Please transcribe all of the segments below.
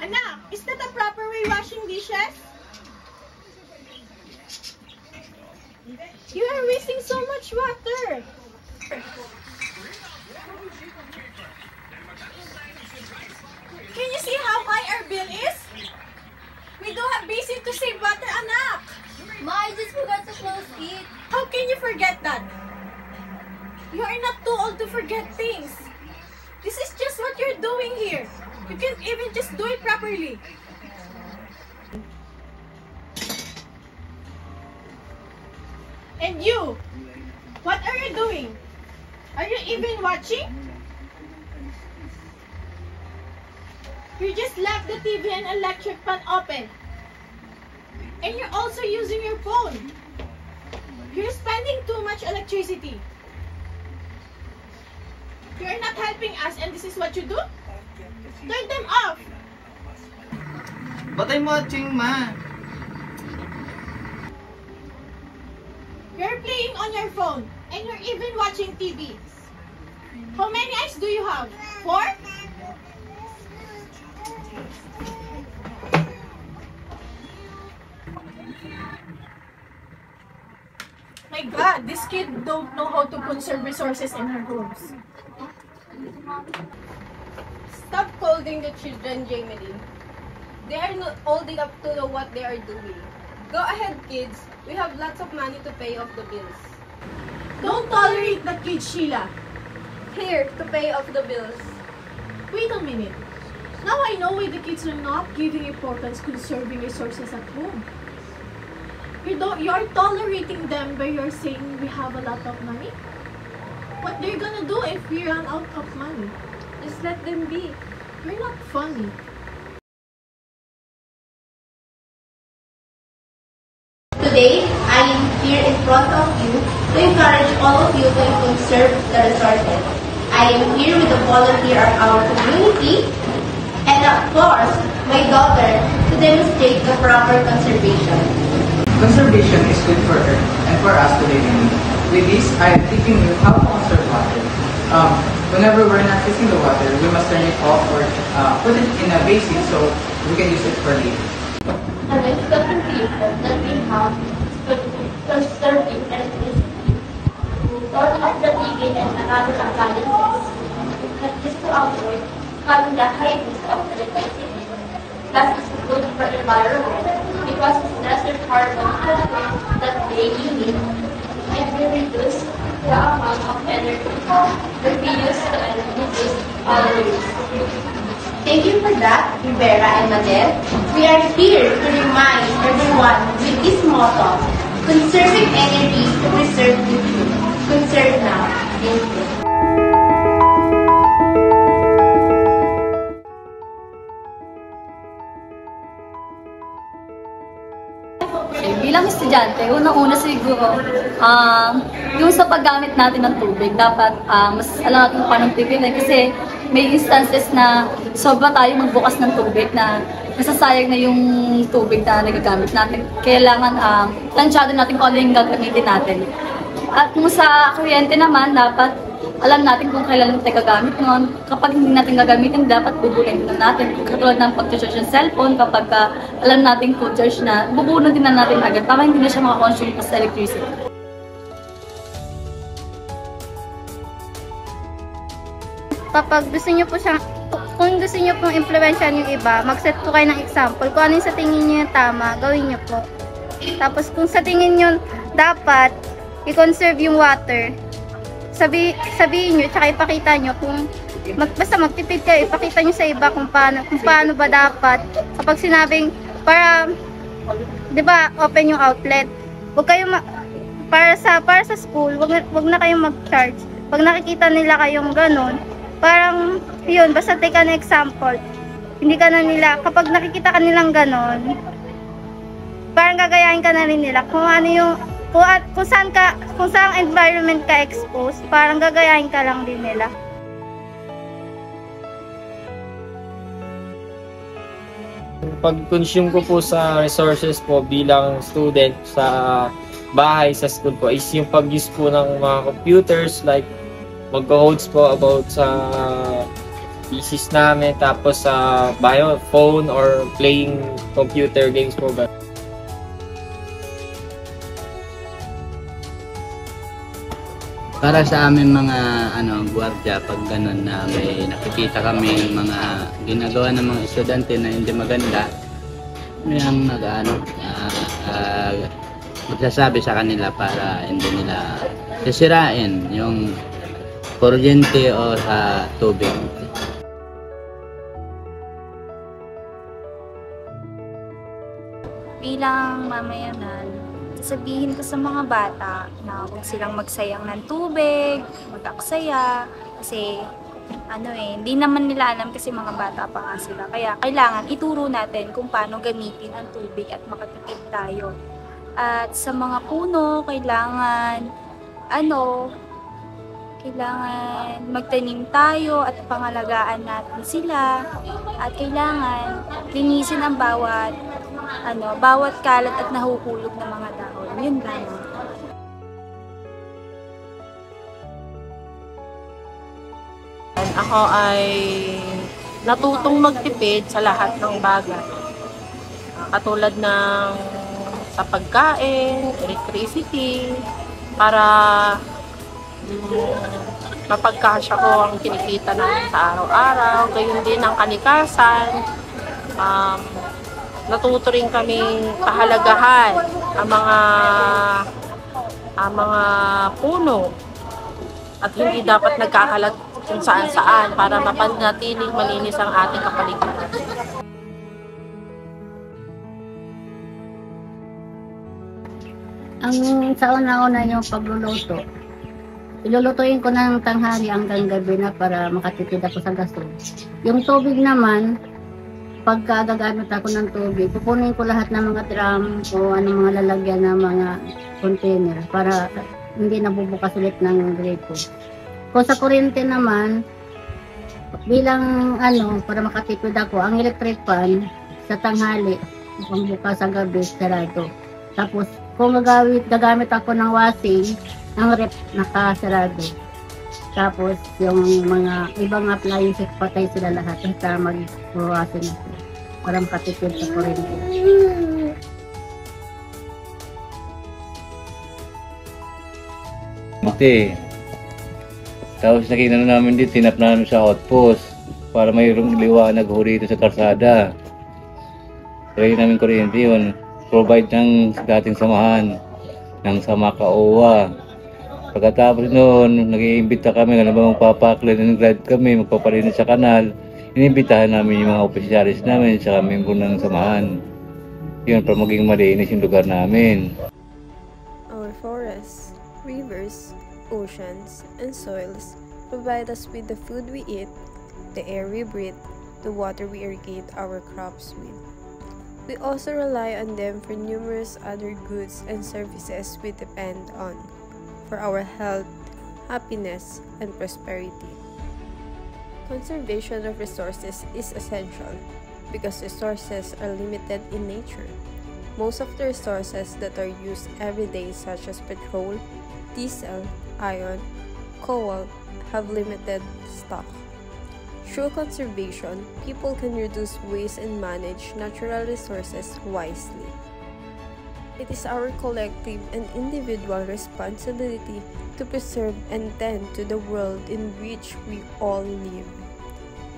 Anak, is that a proper way washing dishes? You are wasting so much water. Can you see how high our bill is? We do have basin to save water, anak. Ma, I just forgot to close it. How can you forget that? You are not too old to forget things. This is just what you're doing here. You can't even just do it properly. And you, what are you doing? Are you even watching? You just left the TV and electric fan open. And you're also using your phone. You're spending too much electricity. You're not helping us and this is what you do? Turn them off! What I'm watching, ma? You're playing on your phone and you're even watching TV. How many eyes do you have? 4? My God, this kid don't know how to conserve resources in her homes. Stop scolding the children, Jamie Lee. They are not old enough to know what they are doing. Go ahead, kids. We have lots of money to pay off the bills. Don't tolerate the kid, Sheila. Here, to pay off the bills. Wait a minute. Now I know why the kids are not giving importance conserving resources at home. You're tolerating them by you're saying we have a lot of money? What they're gonna do if we run out of money? Just let them be. You're not funny. Today, I am here in front of you to encourage all of you to conserve the resources. I am here with the volunteer of our community and of course, my daughter to demonstrate the proper conservation. Conservation is good for Earth and for us to live in it. With this, I am teaching you how to conserve water. Whenever we're not using the water, we must turn it off or put it in a basin so we can use it for later. The next contribution that we have is conserving electricity. Turn off the TV and other appliances. Not just to avoid having the high use of electricity. Plus, it's good for the environment because it's lesser carbon footprint that they emit and will reduce the amount of energy that we use to reduce other use. Thank you for that, Rivera and Madel. We are here to remind everyone with this motto, conserving energy to preserve future. Conserve now. Thank you. Bilang estudyante, unang-una siguro, yung sa paggamit natin ng tubig, dapat mas alam natin paano pipili kasi may instances na sobra tayo magbukas ng tubig na nasasayang na yung tubig na nagagamit natin. Kailangan tansyado natin kung ano yung gagamitin natin. At kung sa kuryente naman, dapat alam natin kung kailan tayo gagamit nun. Kapag hindi natin gagamitin, dapat bubunin din natin. Katulad ng pag-charge ng cellphone, kapag alam natin kung charge na, bubunin din na natin agad para hindi na siya makakonsume sa electricity. Kapag gusto niyo po siyang, kung gusto niyo pong impluwensyahan yung iba, mag-set po kayo ng example. Kung ano yung sa tingin niyo yung tama, gawin niyo po. Tapos kung sa tingin niyo dapat i-conserve yung water, sabihin niyo, tsaka ipakita niyo kung basta magtipid kayo, ipakita niyo sa iba kung paano ba dapat. Kapag sinabing, para, di ba, open yung outlet, huwag kayo, para sa school, wag na kayong mag-charge. Pag nakikita nila kayong ganun, parang, yun, basta take an example. Hindi ka na nila, kapag nakikita ka nilang ganon, parang gagayahin ka na rin nila kung ano yung, kung saan environment ka exposed, parang gagayahin ka lang din nila. Pag-consume ko po sa resources po bilang student sa bahay, sa school po, is yung pag-use po ng mga computers, like magko-host po about sa PCs namin, tapos sa phone or playing computer games po ba. Para sa amin mga gwardiya, pag ganun na may nakikita kami mga ginagawa ng mga estudyante na hindi maganda, yung magsasabi sa kanila para hindi nila sisirain yung kuryente o sa tubig. Bilang mamayanan, sasabihin ko sa mga bata na huwag silang magsayang ng tubig, mag-aksaya, kasi hindi naman nila alam kasi mga bata pa nga sila. Kaya kailangan ituro natin kung paano gamitin ang tubig at makatipid tayo. At sa mga puno, kailangan magtanim tayo at pangalagaan natin sila. At kailangan linisin ang bawat kalat at nahuhulog na mga dahon. Yun lang. Ako ay natutong magtipid sa lahat ng bagay. Katulad ng sa pagkain, electricity, para mapagkasya ko ang kinikita namin sa araw-araw. Gayon din ang kalikasan. Natuto rin kaming pahalagahan ang mga puno at hindi dapat nagkakalat kung saan-saan para mapanatiling malinis ang ating kapaligiran. Ang sa una-una yung pagluluto, ilulutuin ko ng tanghali hanggang gabi na para makatipid ako sa gasol. Yung tubig naman, pagka gagamit ako ng tubig, pupunin ko lahat ng mga drum o mga lalagyan ng mga container para hindi nabubukas ulit ng gripo. Kung sa kuryente naman, bilang para makatipid ako, ang electric fan sa tanghali, kung bukas sa gabi, sarado. Tapos, kung gagamit ako ng washing, ang rep nakasarado. Tapos, yung mga ibang appliances, patay sila lahat basta mag-washing ako. Para makatipid sa kuryente. Tapos nakita na namin dito, tinap namin sa outpost para mayroong liwanag ho dito sa karsada. Kaya namin kuryente yun. Provide ng dating samahan ng Samakauwa. Pagkatapos noon, nag-iimbita kami na magpapa-clean and glide kami, magpapalinis sa kanal. Inimbitahan namin yung mga opisyalis namin sa membro ng samahan. Yun, para maging malinis yung lugar namin. Our forests, rivers, oceans, and soils provide us with the food we eat, the air we breathe, the water we irrigate our crops with. We also rely on them for numerous other goods and services we depend on for our health, happiness, and prosperity. Conservation of resources is essential because resources are limited in nature. Most of the resources that are used every day, such as petrol, diesel, iron, coal, have limited stock. Through conservation, people can reduce waste and manage natural resources wisely. It is our collective and individual responsibility to preserve and tend to the world in which we all live.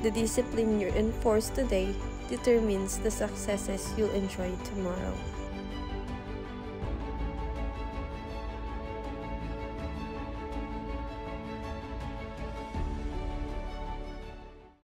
The discipline you enforce today determines the successes you'll enjoy tomorrow.